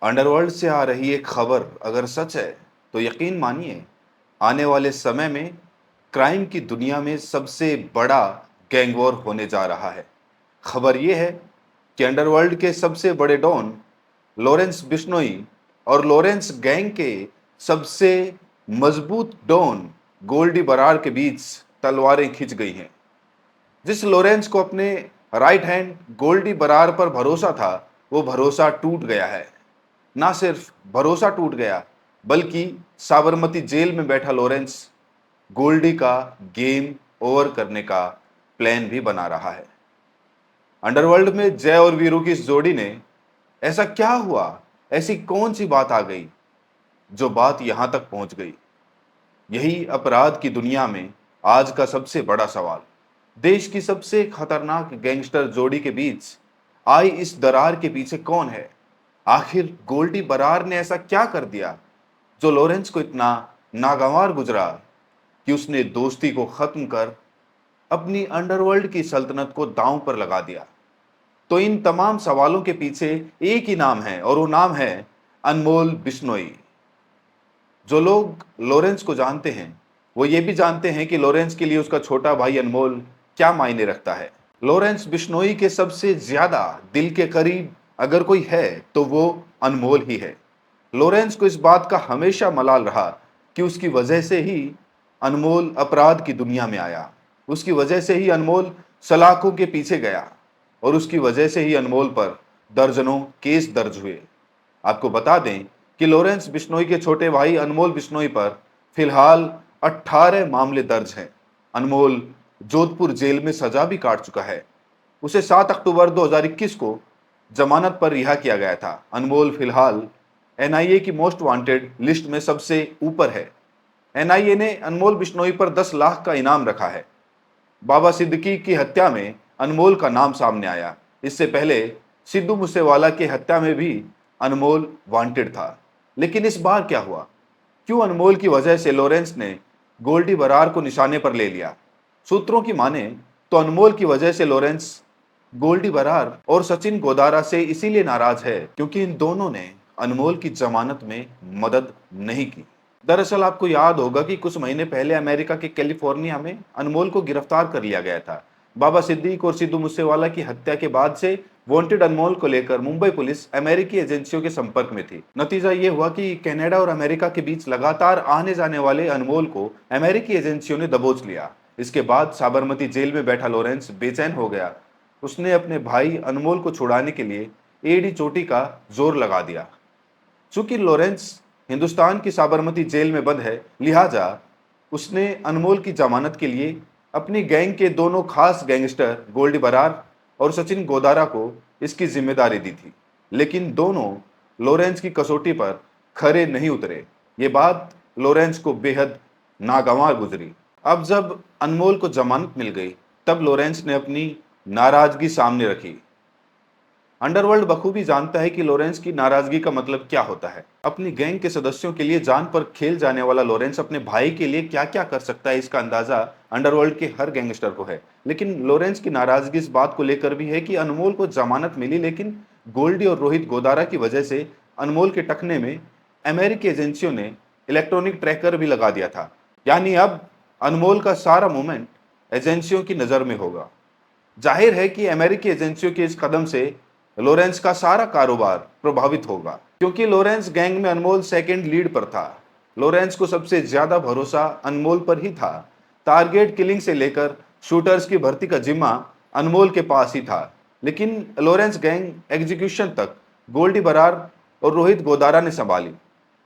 Underworld से आ रही एक खबर अगर सच है तो यकीन मानिए, आने वाले समय में क्राइम की दुनिया में सबसे बड़ा गैंग वॉर होने जा रहा है। खबर यह है कि अंडरवर्ल्ड के सबसे बड़े डॉन लॉरेंस बिश्नोई और लॉरेंस गैंग के सबसे मजबूत डॉन गोल्डी बरार के बीच तलवारें खिंच गई हैं। जिस लॉरेंस को अपने राइट हैंड गोल्डी बरार पर भरोसा था, वो भरोसा टूट गया है। ना सिर्फ भरोसा टूट गया, बल्कि साबरमती जेल में बैठा लॉरेंस गोल्डी का गेम ओवर करने का प्लान भी बना रहा है। अंडरवर्ल्ड में जय और वीरू की इस जोड़ी ने ऐसा क्या हुआ, ऐसी कौन सी बात आ गई जो बात यहां तक पहुंच गई? यही अपराध की दुनिया में आज का सबसे बड़ा सवाल। देश की सबसे खतरनाक गैंगस्टर जोड़ी के बीच आई इस दरार के पीछे कौन है? आखिर गोल्डी बरार ने ऐसा क्या कर दिया जो लॉरेंस को इतना नागवार गुजरा कि उसने दोस्ती को खत्म कर अपनी अंडरवर्ल्ड की सल्तनत को दांव पर लगा दिया? तो इन तमाम सवालों के पीछे एक ही नाम है, और वो नाम है अनमोल बिश्नोई। जो लोग लॉरेंस को जानते हैं वो ये भी जानते हैं कि लॉरेंस के लिए उसका छोटा भाई अनमोल क्या मायने रखता है। लॉरेंस बिश्नोई के सबसे ज्यादा दिल के करीब अगर कोई है तो वो अनमोल ही है। लॉरेंस को इस बात का हमेशा मलाल रहा कि उसकी वजह से ही अनमोल अपराध की दुनिया में आया, उसकी वजह से ही अनमोल सलाखों के पीछे गया, और उसकी वजह से ही अनमोल पर दर्जनों केस दर्ज हुए। आपको बता दें कि लॉरेंस बिश्नोई के छोटे भाई अनमोल बिश्नोई पर फिलहाल 18 मामले दर्ज हैं। अनमोल जोधपुर जेल में सजा भी काट चुका है। उसे 7 अक्टूबर 2021 को जमानत पर रिहा किया गया था। अनमोल फिलहाल एनआईए की मोस्ट वांटेड लिस्ट में सबसे ऊपर है। एनआईए ने अनमोल बिश्नोई पर 10 लाख का इनाम रखा है। बाबा सिद्दीकी की हत्या में अनमोल का नाम सामने आया। इससे पहले सिद्धू मूसेवाला की हत्या में भी अनमोल वांटेड था। लेकिन इस बार क्या हुआ? क्यों अनमोल की वजह से लॉरेंस ने गोल्डी बरार को निशाने पर ले लिया? सूत्रों की माने तो अनमोल की वजह से लॉरेंस गोल्डी बरार और सचिन गोदारा से इसीलिए नाराज है क्योंकि इन दोनों ने अनमोल की जमानत में मदद नहीं की। दरअसल आपको याद होगा कि कुछ महीने पहले अमेरिका के कैलिफोर्निया में अनमोल को गिरफ्तार कर लिया गया था। बाबा सिद्दीक और सिद्धू मूसेवाला की हत्या के बाद से वांटेड अनमोल को लेकर मुंबई पुलिस अमेरिकी एजेंसियों के संपर्क में थी। नतीजा ये हुआ कि कनाडा और अमेरिका के बीच लगातार आने जाने वाले अनमोल को अमेरिकी एजेंसियों ने दबोच लिया। इसके बाद साबरमती जेल में बैठा लॉरेंस बेचैन हो गया। उसने अपने भाई अनमोल को छुड़ाने के लिए एड़ी चोटी का जोर लगा दिया। चूंकि लॉरेंस हिंदुस्तान की साबरमती जेल में बंद है, लिहाजा उसने अनमोल की जमानत के लिए अपनी गैंग के दोनों खास गैंगस्टर गोल्डी बरार और सचिन गोदारा को इसकी जिम्मेदारी दी थी। लेकिन दोनों लॉरेंस की कसौटी पर खरे नहीं उतरे। ये बात लॉरेंस को बेहद नागवार गुजरी। अब जब अनमोल को जमानत मिल गई, तब लॉरेंस ने अपनी नाराजगी सामने रखी। अंडरवर्ल्ड बखूबी जानता है कि लॉरेंस की नाराजगी का मतलब क्या होता है। अपनी गैंग के सदस्यों के लिए जान पर खेल जाने वाला लॉरेंस अपने भाई के लिए क्या क्या कर सकता है, इसका अंदाजा अंडरवर्ल्ड के हर गैंगस्टर को है। लेकिन लॉरेंस की नाराजगी इस बात को लेकर भी है कि अनमोल को जमानत मिली, लेकिन गोल्डी और रोहित गोदारा की वजह से अनमोल के टखने में अमेरिकी एजेंसियों ने इलेक्ट्रॉनिक ट्रैकर भी लगा दिया था। यानी अब अनमोल का सारा मूवमेंट एजेंसियों की नजर में होगा। जाहिर है कि अमेरिकी एजेंसियों के इस कदम से लॉरेंस का सारा कारोबार प्रभावित होगा, क्योंकि लॉरेंस गैंग में अनमोल सेकंड लीड पर था। लॉरेंस को सबसे ज्यादा भरोसा अनमोल पर ही था। टारगेट किलिंग से लेकर शूटर्स की भर्ती का जिम्मा अनमोल के पास ही था। लेकिन लॉरेंस गैंग एग्जीक्यूशन तक गोल्डी बरार और रोहित गोदारा ने संभाली।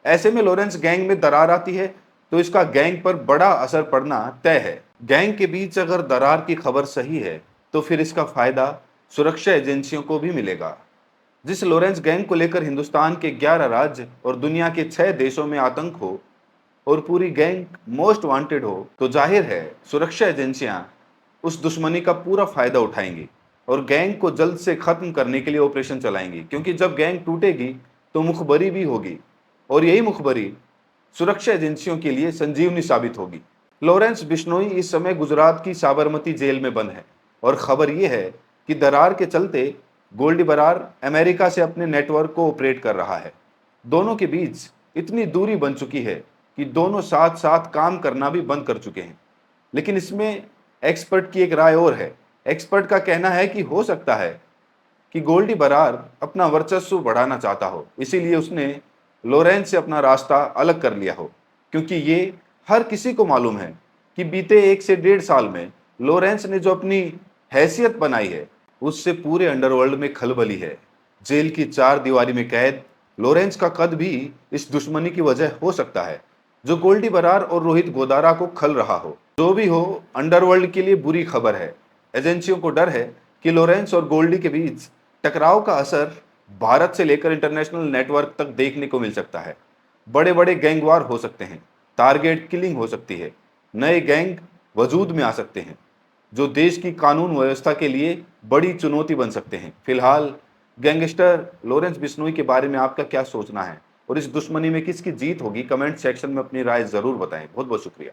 ऐसे में लॉरेंस गैंग में दरार आती है तो इसका गैंग पर बड़ा असर पड़ना तय है। गैंग के बीच अगर दरार की खबर सही है तो फिर इसका फायदा सुरक्षा एजेंसियों को भी मिलेगा। जिस लॉरेंस गैंग को लेकर हिंदुस्तान के 11 राज्य और दुनिया के 6 देशों में आतंक हो और पूरी गैंग मोस्ट वांटेड हो, तो जाहिर है सुरक्षा एजेंसियां उस दुश्मनी का पूरा फायदा उठाएंगी और गैंग को जल्द से खत्म करने के लिए ऑपरेशन चलाएंगी। क्योंकि जब गैंग टूटेगी तो मुखबरी भी होगी, और यही मुखबरी सुरक्षा एजेंसियों के लिए संजीवनी साबित होगी। लॉरेंस बिश्नोई इस समय गुजरात की साबरमती जेल में बंद है, और खबर यह है कि दरार के चलते गोल्डी बरार अमेरिका से अपने नेटवर्क को ऑपरेट कर रहा है। दोनों के बीच इतनी दूरी बन चुकी है कि दोनों साथ साथ काम करना भी बंद कर चुके हैं। लेकिन इसमें एक्सपर्ट की एक राय और है। एक्सपर्ट का कहना है कि हो सकता है कि गोल्डी बरार अपना वर्चस्व बढ़ाना चाहता हो, इसीलिए उसने लॉरेंस से अपना रास्ता अलग कर लिया हो। क्योंकि ये हर किसी को मालूम है कि बीते 1 से 1.5 साल में लॉरेंस ने जो अपनी हैसियत बनाई है, उससे पूरे अंडरवर्ल्ड में खलबली है। जेल की 4 दीवारी में कैद लॉरेंस का कद भी इस दुश्मनी की वजह हो सकता है, जो गोल्डी बरार और रोहित गोदारा को खल रहा हो। जो भी हो, अंडरवर्ल्ड के लिए बुरी खबर है। एजेंसियों को डर है कि लॉरेंस और गोल्डी के बीच टकराव का असर भारत से लेकर इंटरनेशनल नेटवर्क तक देखने को मिल सकता है। बड़े बड़े गैंगवार हो सकते हैं, टारगेट किलिंग हो सकती है, नए गैंग वजूद में आ सकते हैं, जो देश की कानून व्यवस्था के लिए बड़ी चुनौती बन सकते हैं। फिलहाल गैंगस्टर लॉरेंस बिश्नोई के बारे में आपका क्या सोचना है और इस दुश्मनी में किसकी जीत होगी? कमेंट सेक्शन में अपनी राय जरूर बताएं। बहुत बहुत शुक्रिया।